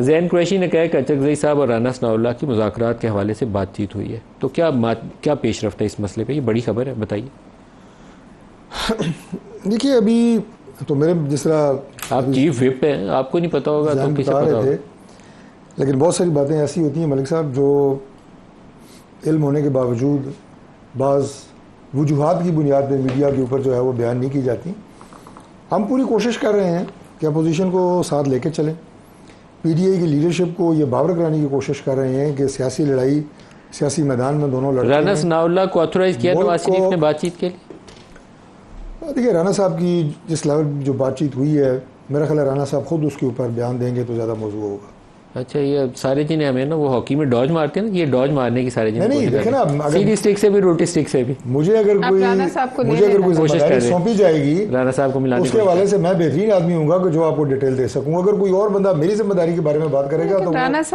जैन कुरैशी ने कहा कि अचकज़ई साहब और राना सनाउल्लाह की मुज़ाकरात के हवाले से बातचीत हुई है, तो क्या पेश रफ्त है इस मसले पे? ये बड़ी खबर है, बताइए। देखिए, अभी तो मेरे जिस तरह आप चीफ विप हैं, आपको नहीं पता होगा तो किसे पता होगा? लेकिन बहुत सारी बातें ऐसी होती हैं मलिक साहब जो इल्म होने के बावजूद बाज़ वजूहात की बुनियाद पर मीडिया के ऊपर जो है वो बयान नहीं की जाती। हम पूरी कोशिश कर रहे हैं कि अपोजिशन को साथ लेके चलें। पीटीआई की लीडरशिप को ये बावर कराने की कोशिश कर रहे हैं कि सियासी लड़ाई सियासी मैदान में दोनों लड़ते हैं। राना सनाउल्लाह को ऑथोराइज किया नवाज शरीफ ने बातचीत के लिए? देखिए, राना साहब की जिस लेवल जो बातचीत हुई है, मेरा ख्याल है राना साहब खुद उसके ऊपर बयान देंगे तो ज़्यादा मौजूद होगा। अच्छा, ये सारे चीज़ें हमें ना वो हॉकी में डॉज मारते हैं ना, ये डॉज मारने की सारे नहीं, देखे ना, सीधी स्टिक से भी रोटी स्टिक से भी मुझे अगर कोई जिम्मेदारी सौंपी जाएगी राना साहब को मिलाने उसके हवाले से मैं बेहतरीन आदमी हूँगा कि जो आपको डिटेल दे सकूँ। अगर कोई और बंदा मेरी जिम्मेदारी के बारे में बात करेगा तो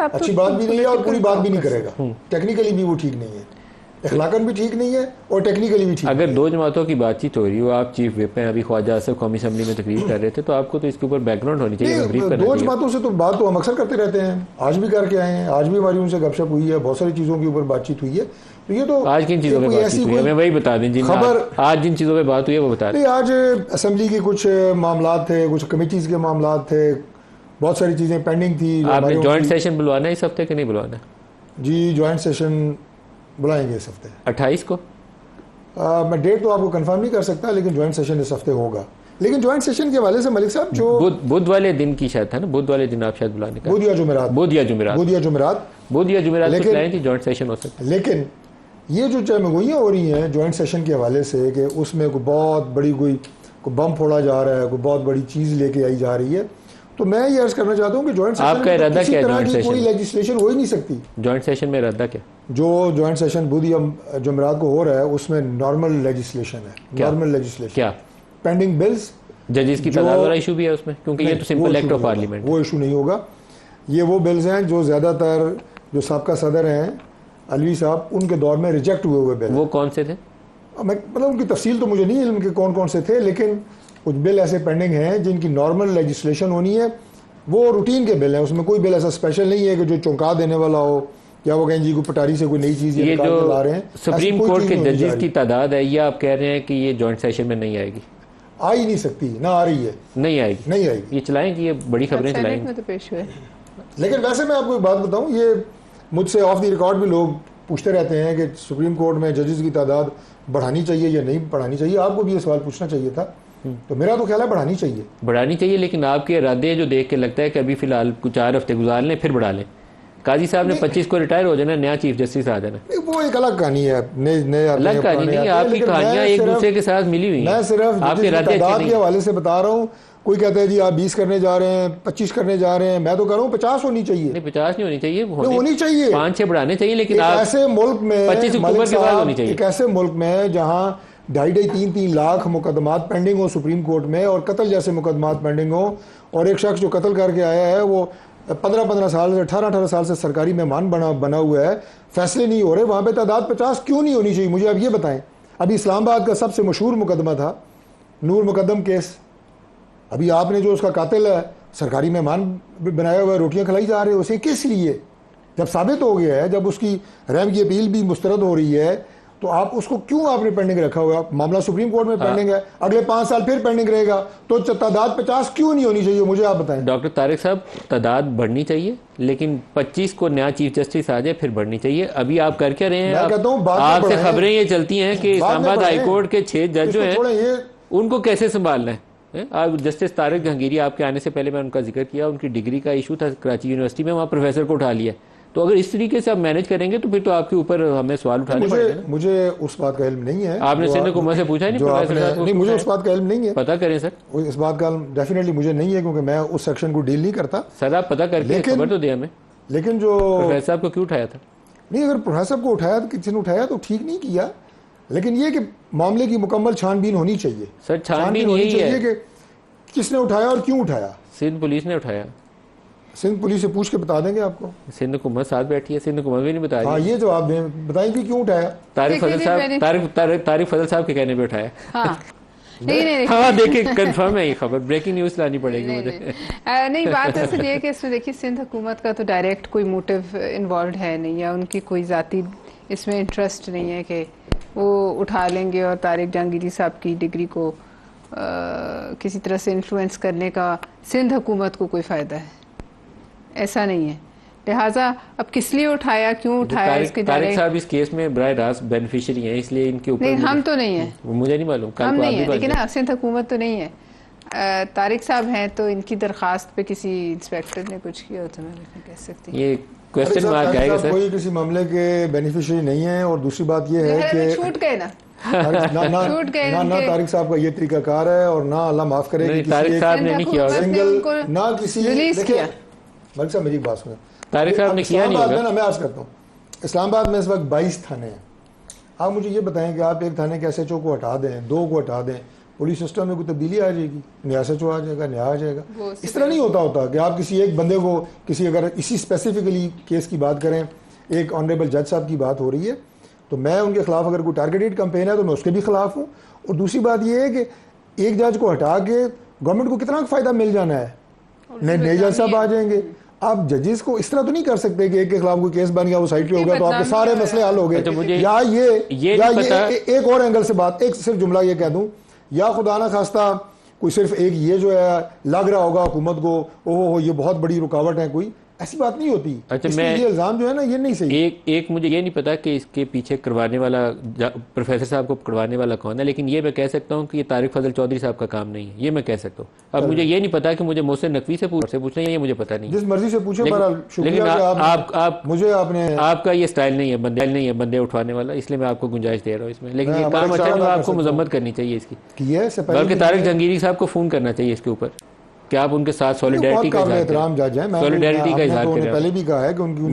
अच्छी बात भी नहीं है और पूरी बात भी नहीं करेगा। टेक्निकली भी वो ठीक नहीं है, अखलाकन भी ठीक नहीं है और टेक्निकली भी ठीक। अगर दो जमातों की बातचीत हो रही हो, आप चीफ विप हैं, अभी ख्वाजा आसिफ कौमी असम्बली में तकरीर कर रहे थे, तो आपको तो इसके ऊपर बैकग्राउंड होनी चाहिए। दो जमातों से तो बात तो हम अक्सर करते रहते हैं, आज भी करके आए हैं, आज भी हमारी उनसे गपशप हुई है, बहुत सारी चीज़ों के ऊपर बातचीत हुई है। तो ये तो आज किन चीज़ों पर बातचीत हुई है, हमें वही बता दें खबर। आज जिन चीज़ों पर बात हुई है वो बता दें। आज असम्बली के कुछ मामला थे, कुछ कमेटीज़ के मामला थे, बहुत सारी चीज़ें पेंडिंग थी। आपने जॉइंट सेशन बुलवाना है इस हफ्ते कि नहीं बुलवाना? जी, जॉइंट सेशन बुलाएंगे इस हफ्ते 28 को। मैं डेट तो आपको कंफर्म नहीं कर सकता, लेकिन जॉइंट सेशन इस हफ्ते होगा। लेकिन जॉइंट सेशन के हवाले से मलिक साहब जो बुध वाले दिन की शायद था ना, बुध वाले दिन आप शायद बुलाने का, बुध या जुमेरात जॉइंट सेशन हो सकता है। लेकिन ये जो चमगोइयाँ हो रही हैं जॉइंट सेशन के हवाले से कि उसमें कोई बहुत बड़ी कोई बम फोड़ा जा रहा है, कोई बहुत बड़ी चीज़ लेके आई जा रही है, तो मैं ये अर्ज करना चाहता हूँ कि जॉइंट सेशन आपका इरादा क्या है? जॉइंट सेशन कोई लेजिस्लेशन हो ही नहीं सकती। जॉइंट सेशन में इरादा क्या? जो जॉइंट सेशन बुध या जुमेरात को हो रहा है उसमें नॉर्मल लेजिस्लेशन है। नॉर्मल लेजिस्लेशन क्या? पेंडिंग बिल्स, जजेस की तादाद वाला इशू भी है उसमें, क्योंकि ये तो सिंपल एक्ट ऑफ पार्लियामेंट, वो इशू नहीं होगा। ये वो बिल्स हैं जो ज़्यादातर जो साबका सदर हैं अलवी साहब, उनके दौर में रिजेक्ट हुए बिल। वो कौन से थे? मतलब उनकी तफसील तो मुझे नहीं है उनके कौन कौन से थे, लेकिन कुछ बिल ऐसे पेंडिंग हैं जिनकी नॉर्मल लेजिस्लेशन होनी है। वो रूटीन के बिल हैं, उसमें कोई बिल ऐसा स्पेशल नहीं है कि जो चौंका देने वाला हो या वो कहें जी को पटारी से कोई नई चीज़ ये जो ला रहे हैं। सुप्रीम कोर्ट के जजेस की तादाद है, ये आप कह रहे हैं कि ये जॉइंट सेशन में नहीं आएगी? आ ही नहीं सकती, ना आ रही है, नहीं आएगी। ये चलाएंगी, ये बड़ी खबरें चलाएंगी तो पेश हुए। लेकिन वैसे मैं आपको एक बात बताऊं, ये मुझसे ऑफ द रिकॉर्ड भी लोग पूछते रहते हैं कि सुप्रीम कोर्ट में जजेस की तादाद बढ़ानी चाहिए या नहीं बढ़ानी चाहिए। आपको भी ये सवाल पूछना चाहिए था, तो मेरा तो ख्याल है बढ़ानी चाहिए। लेकिन आपके इरादे जो देख के लगता है कि अभी फिलहाल कुछ 4 हफ्ते गुजार लें फिर बढ़ा लें। काजी साहब ने 25 को रिटायर हो जाना, नया चीफ जस्टिस आ जाना, वो एक अलग कहानी है। अलग कहानी नहीं है, आपकी कहानियां एक दूसरे के साथ मिली हुई हैं। मैं सिर्फ आपके इरादे के हवाले से बता रहा हूँ। कोई कहता है जी आप 20 करने जा रहे हैं, 25 करने जा रहे हैं, मैं तो कह रहा हूँ 50 होनी चाहिए। नहीं, 50 नहीं होनी चाहिए, होनी चाहिए, 5-6 बढ़ाने चाहिए। लेकिन ऐसे मुल्क में 25 अक्टूबर के बाद होनी चाहिए। एक ऐसे मुल्क में जहाँ 2.5-3 लाख मुकदमात पेंडिंग हो सुप्रीम कोर्ट में, और कत्ल जैसे मुकदमात पेंडिंग हो, और एक शख्स जो कत्ल करके आया है वो 15-15 साल से 18-18 साल से सरकारी मेहमान बना हुआ है, फैसले नहीं हो रहे, वहाँ पे तादाद 50 क्यों नहीं होनी चाहिए? मुझे अब ये बताएं। अभी इस्लामाबाद का सबसे मशहूर मुकदमा था नूर मुकदम केस। अभी आपने जो उसका कातिल है सरकारी मेहमान बनाया हुआ है, रोटियां खिलाई जा रहे हो उसे, किस लिए? जब साबित हो गया है, जब उसकी रहम की अपील भी मुस्तरद हो रही है, तो आप उसको क्यों आपने पेंडिंग रखा हुआ? मामला सुप्रीम कोर्ट में पेंडिंग है, अगले 5 साल फिर पेंडिंग रहेगा, तो तादाद 50 क्यों नहीं होनी चाहिए? मुझे आप बताएं। डॉक्टर तारिक साहब, तादाद बढ़नी चाहिए, लेकिन 25 को नया चीफ जस्टिस आ जाए फिर बढ़नी चाहिए। अभी आप कर क्या रहे हैं? मैं कहता हूं आपसे खबरें ये चलती हैं कि इस्लामाबाद हाईकोर्ट के 6 जज जो हैं उनको कैसे संभालना है। आज जस्टिस तारिक जहांगीरी आपके आने से पहले मैं उनका जिक्र किया, उनकी डिग्री का इशू था कराची यूनिवर्सिटी में, वहाँ प्रोफेसर को उठा लिया। तो अगर इस तरीके से आप मैनेज करेंगे तो फिर तो आपके ऊपर हमें सवाल उठाने पड़ेंगे। मुझे उस बात का इल्म नहीं है। आपने सिंध हुकूमत से पूछा नहीं? नहीं, मुझे उस बात का इल्म नहीं है। पता करें सर, इस बात का डेफिनेटली मुझे नहीं है, क्योंकि मैं उस सेक्शन को डील नहीं करता। सर आप पता करके खबर तो दे हमें। लेकिन जो प्रोफेसर साहब को क्यों उठाया था? नहीं, अगर प्रोफेसर साहब को उठाया तो किसी ने उठाया तो ठीक नहीं किया, लेकिन ये कि मामले की मुकम्मल छानबीन होनी चाहिए। सर छानबीन होनी चाहिए कि किसने उठाया और क्यों उठाया। सिंध पुलिस ने उठाया। सिंध पुलिस से पूछ के बता देंगे आपको। सिंध हुकूमत साथ बैठी है, सिंध हुकूमत भी नहीं बताया। हाँ, ये जवाब दें, बताएंगे क्यों उठाया। तारिक फजल साहब के कहने पे उठाया। नहीं हाँ देखिए कंफर्म है ये खबर, ब्रेकिंग न्यूज लानी पड़ेगी नहीं, मुझे। नहीं बात असल ये है कि इसमें देखिए सिंध हुकूमत का तो डायरेक्ट कोई मोटिव इन्वॉल्व है नहीं, या उनकी कोई ज़ाती इसमें इंटरेस्ट नहीं है कि वो उठा लेंगे और तारिक जहांगीरी साहब की डिग्री को किसी तरह से इन्फ्लुएंस करने का सिंध हुकूमत को कोई फ़ायदा है, ऐसा नहीं है। लिहाजा अब किस लिए उठाया, क्यों उठाया, इसके तारिक साहब इस केस में बराह रास्त बेनिफिशियरी हैं, इसलिए इनके ऊपर नहीं, हम तो नहीं है, मुझे नहीं मालूम, हम नहीं है, लेकिन सिंध हुकूमत तो नहीं है। तारिक साहब हैं तो इनकी दरखास्त पे किसी इंस्पेक्टर ने कुछ किया तो मैं नहीं कह सकती। ये क्वेश्चन मार्क आएगा सर। कोई किसी मामले के बेनिफिशियरी नहीं है। और दूसरी बात ये है कि छूट गए ना, ना तारिक साहब का ये तरीकाकार है, और ना अल्लाह माफ करे तारिक साहब ने नहीं किया, सिंगल ना किसी देखिए मलिक साहब मेरी बात सुने, तारिक साहब ने किया नहीं होगा। मैं अर्ज करता हूँ, इस्लामाबाद में इस वक्त 22 थाने हैं। आप मुझे ये बताएं कि आप एक थाने के SHO को हटा दें, 2 को हटा दें, पुलिस सिस्टम में कोई तब्दीली आ जाएगी, नया SHO आ जाएगा, नया आ जाएगा। इस तरह नहीं होता कि आप किसी एक बंदे को किसी, अगर इसी स्पेसिफिकली केस की बात करें, एक ऑनरेबल जज साहब की बात हो रही है, तो मैं उनके खिलाफ अगर कोई टारगेटेड कंपेन है तो मैं उसके भी खिलाफ हूँ। और दूसरी बात यह है कि एक जज को हटा के गवर्नमेंट को कितना फ़ायदा मिल जाना है, नए जज साहब आ जाएंगे। आप जजेस को इस तरह तो नहीं कर सकते कि एक के खिलाफ कोई केस बन गया, वो साइड पे हो गया तो आपके सारे मसले हल हो गए। या ये एक और एंगल से बात, एक सिर्फ जुमला ये कह दूं, या खुदा ना खास्ता कोई सिर्फ एक ये जो है लग रहा होगा हुकूमत को, ओहो ये बहुत बड़ी रुकावट है, कोई ऐसी बात नहीं होती। अच्छा, मैं ये इल्जाम जो है ना ये नहीं सही। एक मुझे ये नहीं पता कि इसके पीछे करवाने वाला प्रोफेसर साहब को करवाने वाला कौन है, लेकिन ये मैं कह सकता हूँ कि ये तारिक फजल चौधरी साहब का काम नहीं है, ये मैं कह सकता हूँ। अब मुझे ये नहीं पता कि मुझे मोहसिन नकवी से पूछना है, ये मुझे पता नहीं, जिस मर्जी से पूछे। लेकिन आप मुझे आपने आपका ये स्टाइल नहीं है बंदे उठवाने वाला, इसलिए मैं आपको गुंजाइश दे रहा हूँ इसमें। लेकिन ये काम अच्छा है, आपको मजम्मत करनी चाहिए इसकी, बल्कि तारिक जहांगीरी साहब को फोन करना चाहिए इसके ऊपर कि आप उनके साथ सॉलिडेरिटी का इजहार करें। पहले भी कहा है कि उनकी